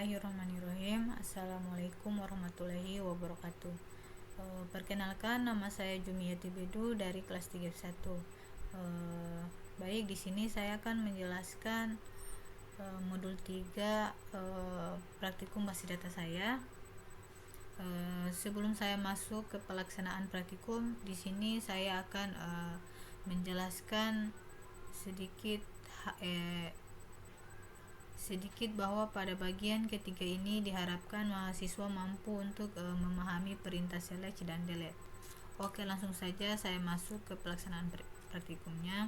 Bismillahirrahmanirrahim. Assalamualaikum warahmatullahi wabarakatuh. Perkenalkan, nama saya Jumiati Bedu dari kelas 31. Baik, di sini saya akan menjelaskan modul 3 praktikum basis data saya. Sebelum saya masuk ke pelaksanaan praktikum, di sini saya akan menjelaskan sedikit bahwa pada bagian ketiga ini diharapkan mahasiswa mampu untuk memahami perintah select dan delete. Oke, langsung saja saya masuk ke pelaksanaan praktikumnya.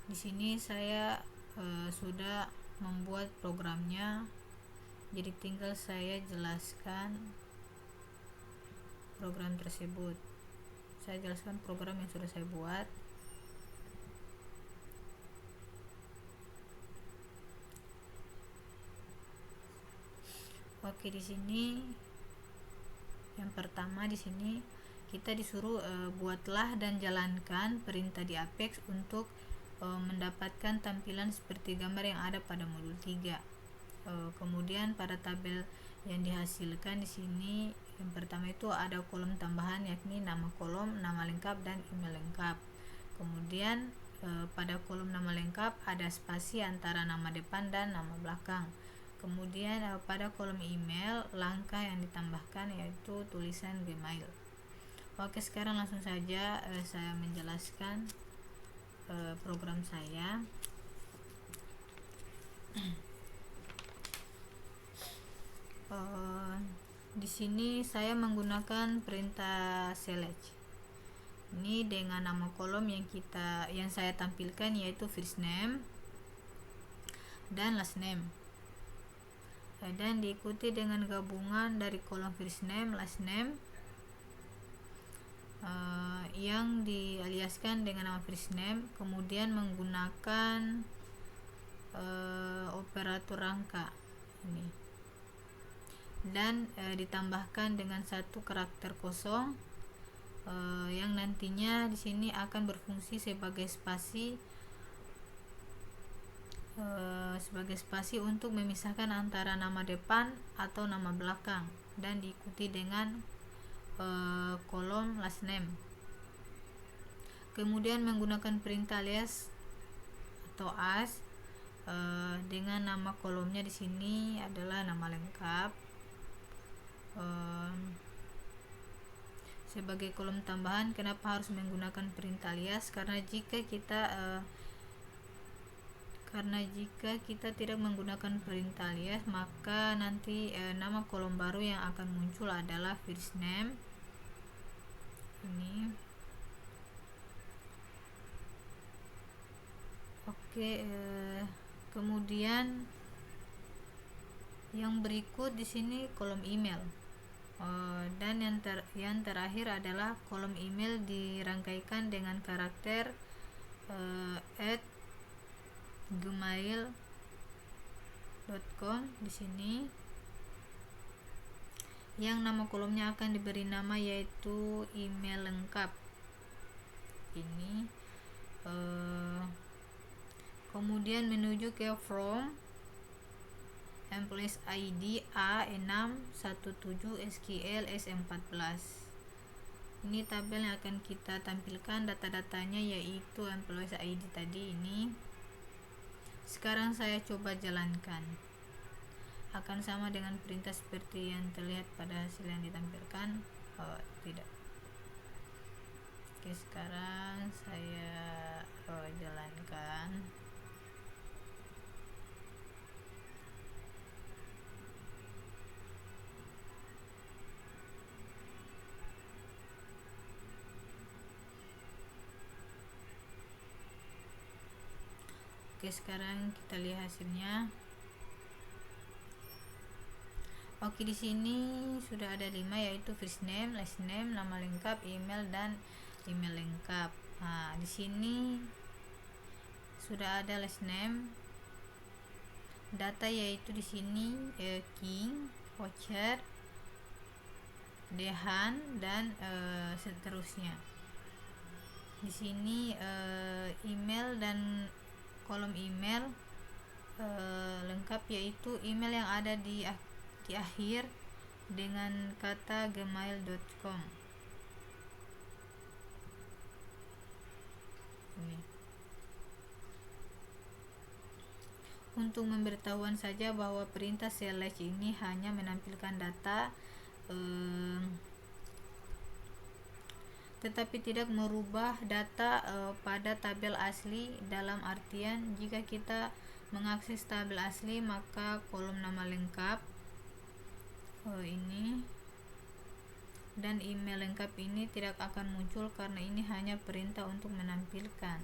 Di sini saya sudah membuat programnya, jadi tinggal saya jelaskan program tersebut. Saya jelaskan program yang sudah saya buat. Oke, di sini yang pertama, di sini kita disuruh buatlah dan jalankan perintah di Apex untuk mendapatkan tampilan seperti gambar yang ada pada modul 3. Kemudian pada tabel yang dihasilkan di sini, yang pertama itu ada kolom tambahan, yakni nama kolom, nama lengkap, dan email lengkap. Kemudian pada kolom nama lengkap ada spasi antara nama depan dan nama belakang. Kemudian pada kolom email, langkah yang ditambahkan yaitu tulisan Gmail. Oke, sekarang langsung saja saya menjelaskan program saya. Di sini saya menggunakan perintah select. Ini dengan nama kolom yang saya tampilkan yaitu first name dan last name. Dan diikuti dengan gabungan dari kolom first name, last name yang dialiaskan dengan nama first name, kemudian menggunakan operator rangka ini, dan ditambahkan dengan satu karakter kosong yang nantinya di sini akan berfungsi sebagai spasi untuk memisahkan antara nama depan atau nama belakang, dan diikuti dengan kolom last name. Kemudian menggunakan perintah alias atau as dengan nama kolomnya di sini adalah nama lengkap sebagai kolom tambahan. Kenapa harus menggunakan perintah alias? Karena jika kita tidak menggunakan perintah alias, maka nanti nama kolom baru yang akan muncul adalah first name ini. Oke, kemudian yang berikut di sini kolom email, dan yang terakhir adalah kolom email dirangkaikan dengan karakter @gmail.com di sini, yang nama kolomnya akan diberi nama yaitu email lengkap ini. Kemudian menuju ke from employees ID A617 SQL S14. Ini tabel yang akan kita tampilkan data-datanya yaitu employees ID tadi ini. Sekarang saya coba jalankan. Akan sama dengan perintah seperti yang terlihat pada hasil yang ditampilkan? Tidak. Oke, sekarang saya jalankan. Oke, sekarang kita lihat hasilnya. Oke, di sini sudah ada 5 yaitu first name, last name, nama lengkap, email, dan email lengkap. Nah, di sini sudah ada last name, data yaitu di sini King, voucher, Dehan, dan seterusnya. Di sini email dan kolom email lengkap, yaitu email yang ada di akhir dengan kata gmail.com. Ini untuk memberitahuan saja bahwa perintah select ini hanya menampilkan data tetapi tidak merubah data pada tabel asli. Dalam artian, jika kita mengakses tabel asli, maka kolom nama lengkap ini dan email lengkap ini tidak akan muncul karena ini hanya perintah untuk menampilkan.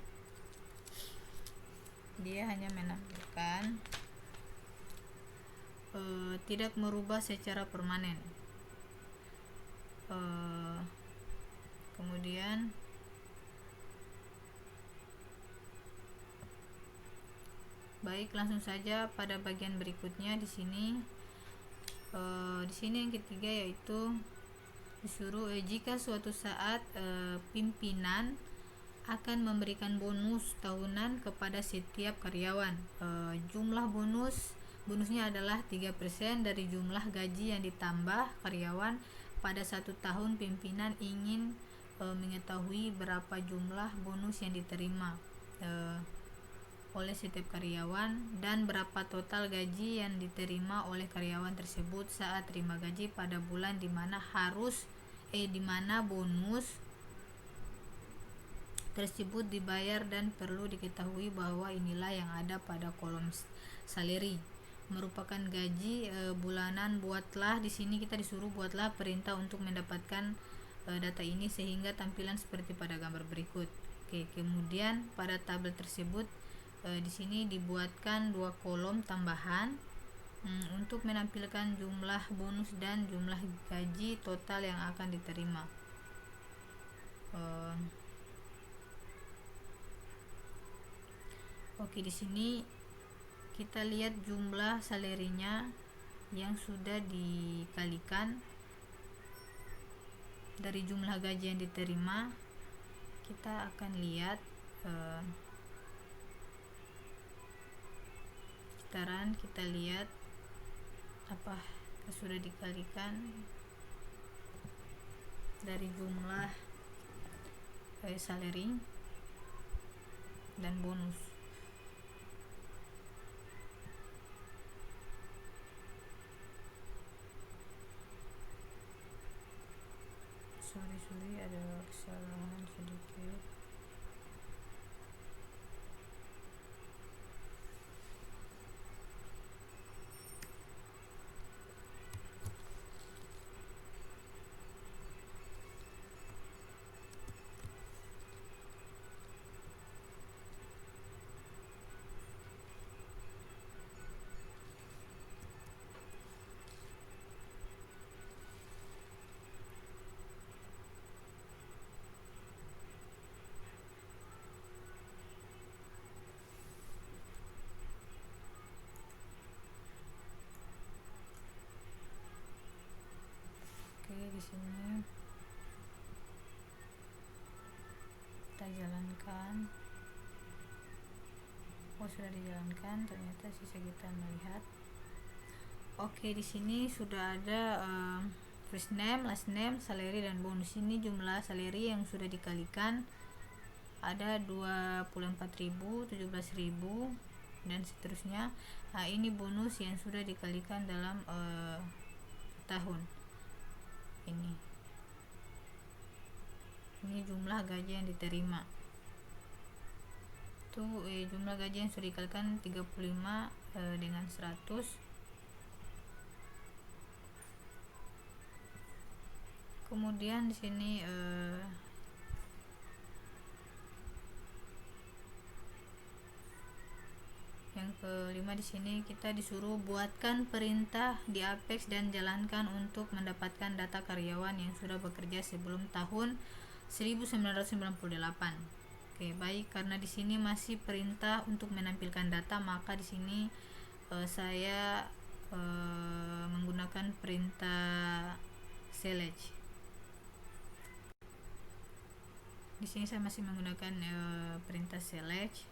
Dia hanya menampilkan, tidak merubah secara permanen. Kemudian baik, langsung saja pada bagian berikutnya. Di sini yang ketiga, yaitu disuruh jika suatu saat pimpinan akan memberikan bonus tahunan kepada setiap karyawan. Jumlah bonusnya adalah 3% dari jumlah gaji yang ditambah karyawan pada 1 tahun. Pimpinan ingin mengetahui berapa jumlah bonus yang diterima oleh setiap karyawan dan berapa total gaji yang diterima oleh karyawan tersebut saat terima gaji pada bulan di mana bonus tersebut dibayar, dan perlu diketahui bahwa inilah yang ada pada kolom salary, merupakan gaji bulanan. Di sini kita disuruh buatlah perintah untuk mendapatkan data ini sehingga tampilan seperti pada gambar berikut. Kemudian pada tabel tersebut di sini dibuatkan 2 kolom tambahan untuk menampilkan jumlah bonus dan jumlah gaji total yang akan diterima. Di sini kita lihat jumlah salary-nya yang sudah dikalikan dari jumlah gaji yang diterima. Kita akan lihat kita lihat apa sudah dikalikan dari jumlah salary dan bonus. Sorry, ada kesalahan sedikit. Di sini kita jalankan. Sudah dijalankan, ternyata sisa kita melihat. Di sini sudah ada first name, last name, salary dan bonus. Ini jumlah salary yang sudah dikalikan ada 24.000, 17.000 dan seterusnya. Ini bonus yang sudah dikalikan dalam tahun. Ini jumlah gaji yang diterima. Jumlah gaji yang sudah dikalikan 35 dengan 100. Kemudian di sini yang kelima, di sini kita disuruh buatkan perintah di Apex dan jalankan untuk mendapatkan data karyawan yang sudah bekerja sebelum tahun 1998. Baik, karena di sini masih perintah untuk menampilkan data, maka di sini saya menggunakan perintah select. Di sini saya masih menggunakan perintah select.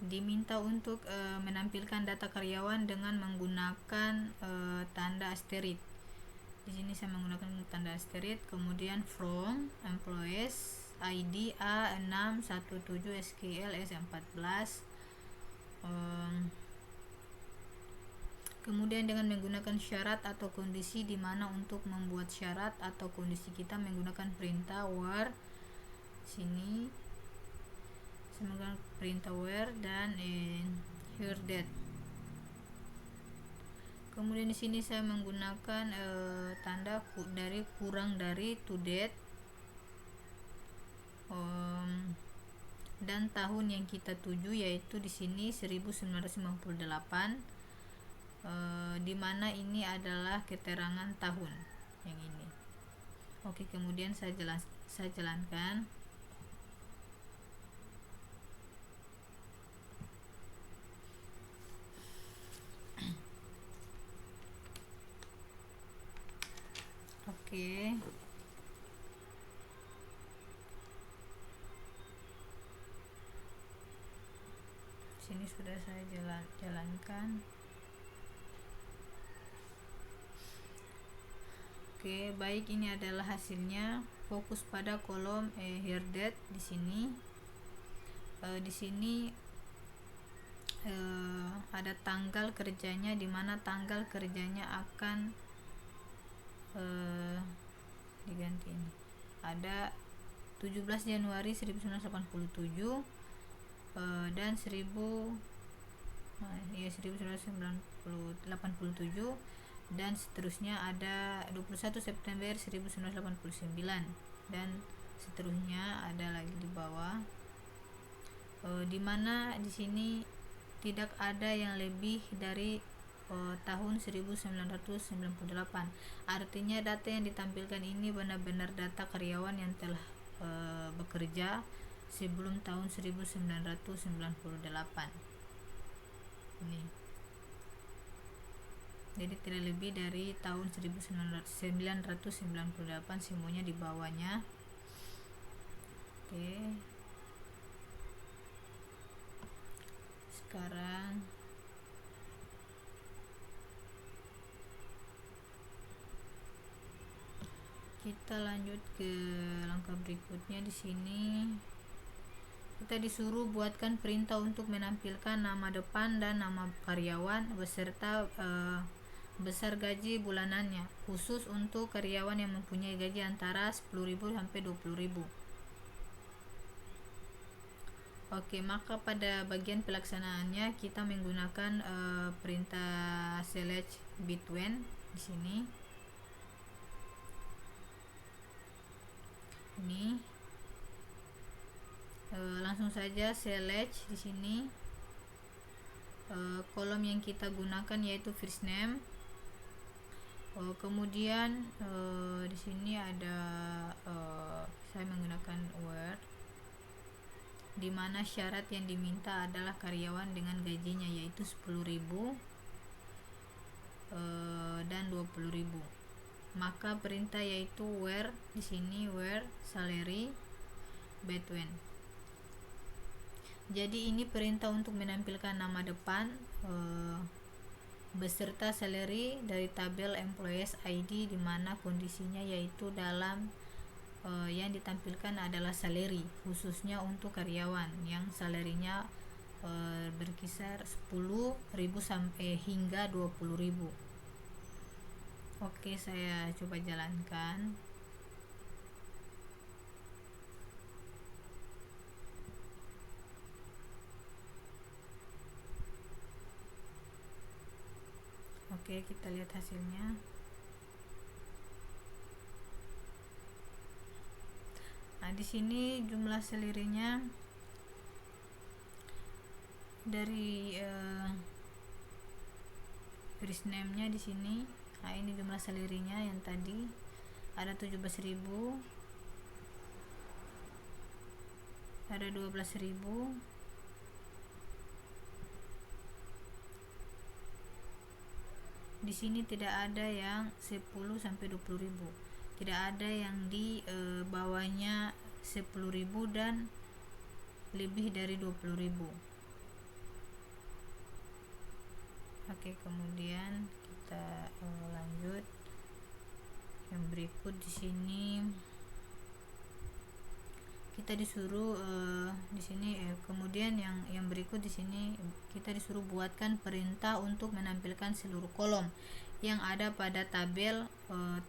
diminta untuk menampilkan data karyawan dengan menggunakan tanda asteroid. Di sini saya menggunakan tanda asteroid, kemudian from employees ID A617 SKL S14, kemudian dengan menggunakan syarat atau kondisi, di mana untuk membuat syarat atau kondisi kita menggunakan perintah where. Sini saya menggunakan perintah where dan here that. Kemudian di sini saya menggunakan tanda dari kurang dari to that, dan tahun yang kita tuju yaitu di sini 1958, di mana ini adalah keterangan tahun yang ini. Oke, kemudian saya jalankan. Oke. Sini sudah saya jalankan. Oke, baik, ini adalah hasilnya. Fokus pada kolom here date di sini. Di sini ada tanggal kerjanya, di mana tanggal kerjanya akan diganti ini. Ada 17 Januari 1987 dan 1987 dan seterusnya. Ada 21 September 1989 dan seterusnya ada lagi di bawah, di mana di sini tidak ada yang lebih dari tahun 1998. Artinya data yang ditampilkan ini benar-benar data karyawan yang telah bekerja sebelum tahun 1998 ini. Jadi tidak lebih dari tahun 1998, semuanya di bawahnya. Oke, sekarang kita lanjut ke langkah berikutnya. Di sini kita disuruh buatkan perintah untuk menampilkan nama depan dan nama karyawan beserta besar gaji bulanannya, khusus untuk karyawan yang mempunyai gaji antara 10.000 sampai 20.000. Oke, maka pada bagian pelaksanaannya kita menggunakan perintah select between di sini. Ini langsung saja select di sini. Kolom yang kita gunakan yaitu first name. Kemudian di sini ada saya menggunakan word, di mana syarat yang diminta adalah karyawan dengan gajinya yaitu 10.000 dan 20.000. Maka perintah yaitu where di sini, where salary between. Jadi ini perintah untuk menampilkan nama depan beserta salary dari tabel employees ID, di mana kondisinya yaitu dalam yang ditampilkan adalah salary, khususnya untuk karyawan yang salarinya berkisar 10.000 sampai hingga 20.000. Oke, saya coba jalankan. Oke, kita lihat hasilnya. Nah, di sini jumlah salary-nya dari first name-nya di sini. Nah, ini jumlah salary-nya yang tadi ada 17.000, ada 12.000, di sini tidak ada yang 10 sampai 20.000, tidak ada yang di bawahnya 10.000 dan lebih dari 20.000. Oke, kemudian kita lanjut yang berikut. Di sini kita disuruh di sini kemudian yang berikut di sini kita disuruh buatkan perintah untuk menampilkan seluruh kolom yang ada pada tabel,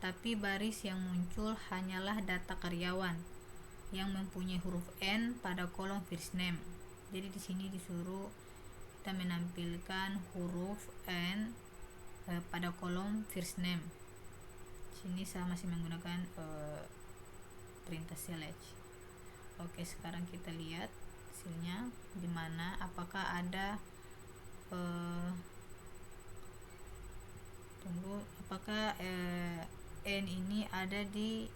tapi baris yang muncul hanyalah data karyawan yang mempunyai huruf N pada kolom first name. Jadi di sini disuruh kita menampilkan huruf N pada kolom first name. Sini saya masih menggunakan perintah select. Oke, sekarang kita lihat hasilnya di mana, apakah ada apakah N ini ada di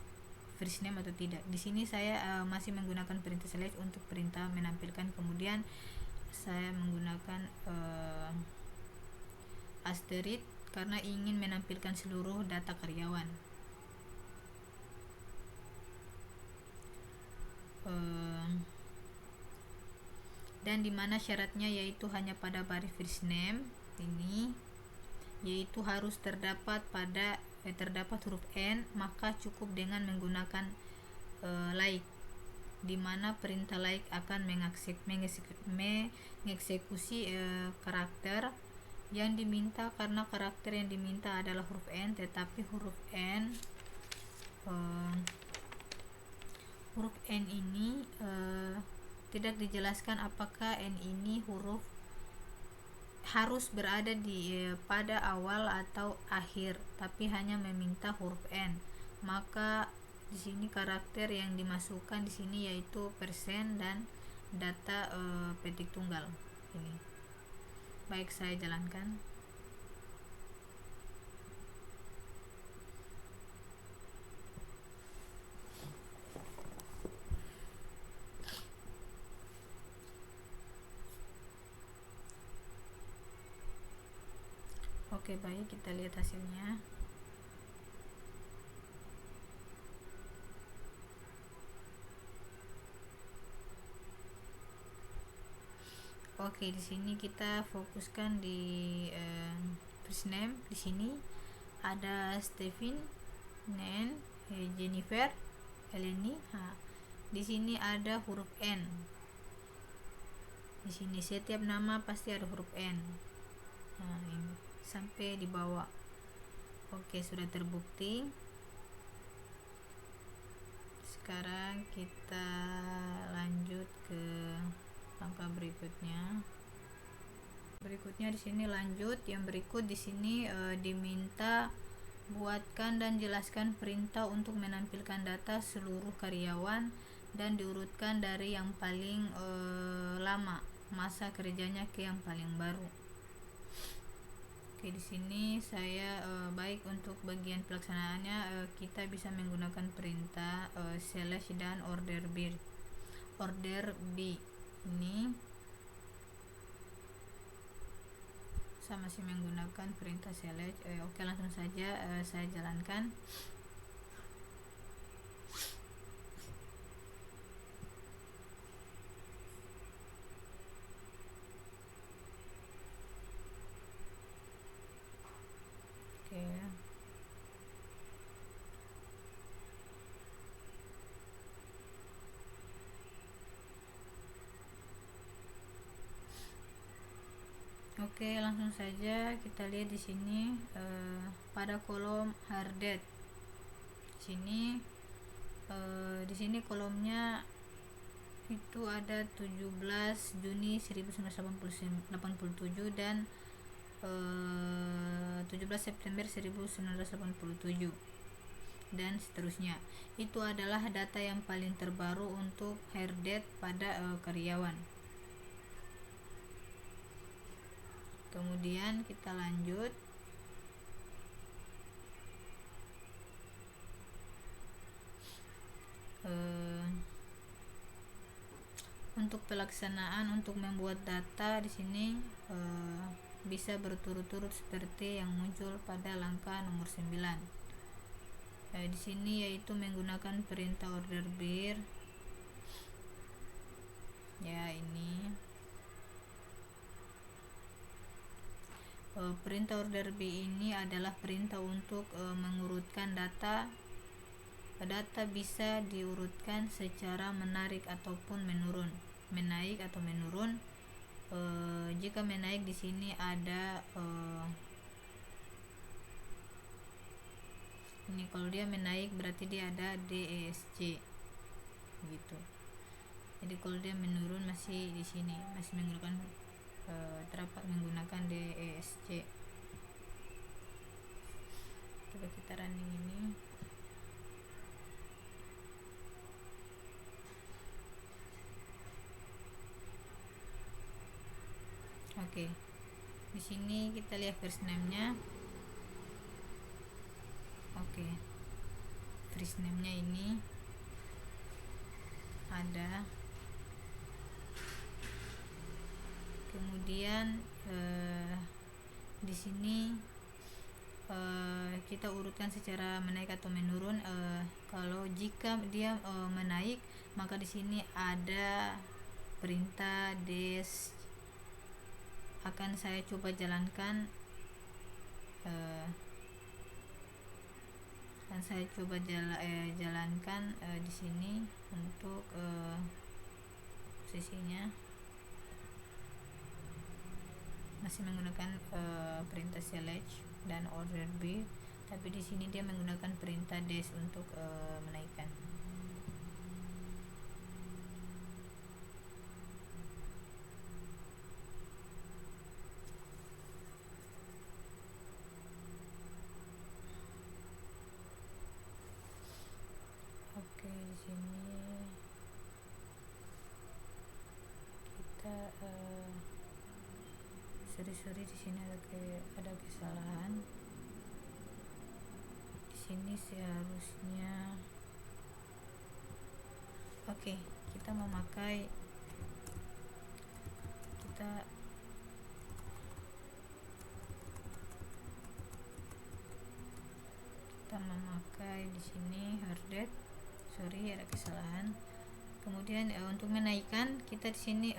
first name atau tidak. Di sini saya masih menggunakan perintah select untuk perintah menampilkan, kemudian saya menggunakan asterisk karena ingin menampilkan seluruh data karyawan. Dan dimana syaratnya yaitu hanya pada baris first name ini, yaitu harus terdapat huruf N, maka cukup dengan menggunakan like, dimana perintah like akan mengeksekusi karakter yang diminta, karena karakter yang diminta adalah huruf N, tetapi huruf N ini tidak dijelaskan apakah N ini huruf harus berada pada awal atau akhir, tapi hanya meminta huruf N. Maka di sini karakter yang dimasukkan di sini yaitu persen dan data petik tunggal ini. Baik, saya jalankan. Oke, baik, kita lihat hasilnya. Oke, di sini kita fokuskan di first name. Di sini ada Stephen, Nen, Jennifer, Eleni. Di sini ada huruf N. Di sini setiap nama pasti ada huruf N. Ini sampai di bawah. Oke, sudah terbukti. Sekarang kita lanjut ke langkah berikutnya. Berikutnya di sini lanjut. Yang berikut di sini diminta buatkan dan jelaskan perintah untuk menampilkan data seluruh karyawan dan diurutkan dari yang paling lama masa kerjanya ke yang paling baru. Oke, di sini saya baik untuk bagian pelaksanaannya kita bisa menggunakan perintah slash dan order B. Ini saya masih menggunakan perintah select. Oke, langsung saja saya jalankan. Oke, langsung saja kita lihat di sini pada kolom hard date. Di sini kolomnya itu ada 17 Juni 1987 dan 17 September 1987 dan seterusnya. Itu adalah data yang paling terbaru untuk hard date pada karyawan. Kemudian kita lanjut. Untuk pelaksanaan untuk membuat data di sini bisa berturut-turut seperti yang muncul pada langkah nomor 9. Di sini yaitu menggunakan perintah order bir. Ya, ini Perintah order B ini adalah perintah untuk mengurutkan data. Data bisa diurutkan secara menarik ataupun menurun, menaik atau menurun. Jika menaik di sini ada ini, kalau dia menaik berarti dia ada DESC gitu. Jadi kalau dia menurun masih di sini, masih menggunakan terdapat menggunakan DESC. Coba kita running ini. Oke. Di sini kita lihat first name-nya. Oke. First name-nya ini ada. Kemudian di sini kita urutkan secara menaik atau menurun. Kalau jika dia menaik, maka di sini ada perintah des. Akan saya coba jalankan. Jalankan di sini untuk posisinya masih menggunakan perintah select dan order B, tapi di sini dia menggunakan perintah des untuk menaikkan. Oke, di sini kita sorry di sini ada kesalahan. Di sini seharusnya oke, kita memakai di sini harded. Sorry, ada kesalahan. Kemudian untuk menaikkan kita di sini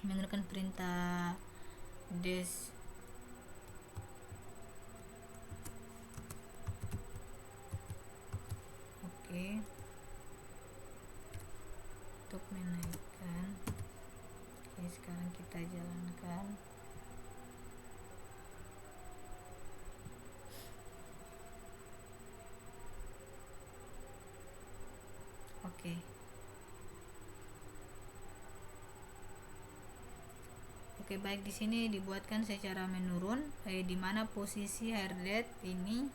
menggunakan perintah des. Oke. Untuk menaikkan. Oke, sekarang kita jalankan. Oke, baik, di sini dibuatkan secara menurun, di mana posisi harded ini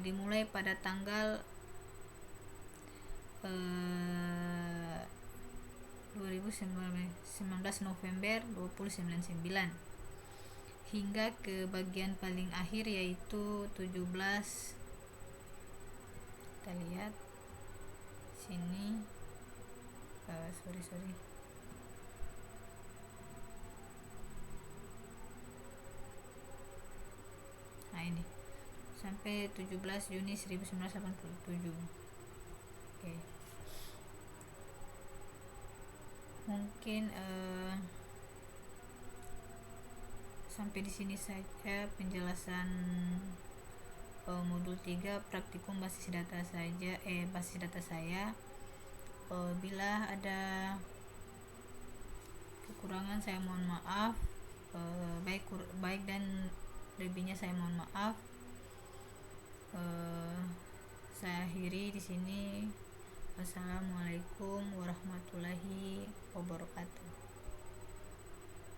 dimulai pada tanggal 19 November 2099 hingga ke bagian paling akhir yaitu 17. Kita lihat sini. Sorry. Nah, ini sampai 17 Juni 1987. Oke. Mungkin sampai di sini saja penjelasan modul 3 praktikum basis data saya. Bila ada kekurangan saya mohon maaf. Baik dan lebihnya saya mohon maaf. Saya akhiri di sini. Wassalamualaikum warahmatullahi wabarakatuh.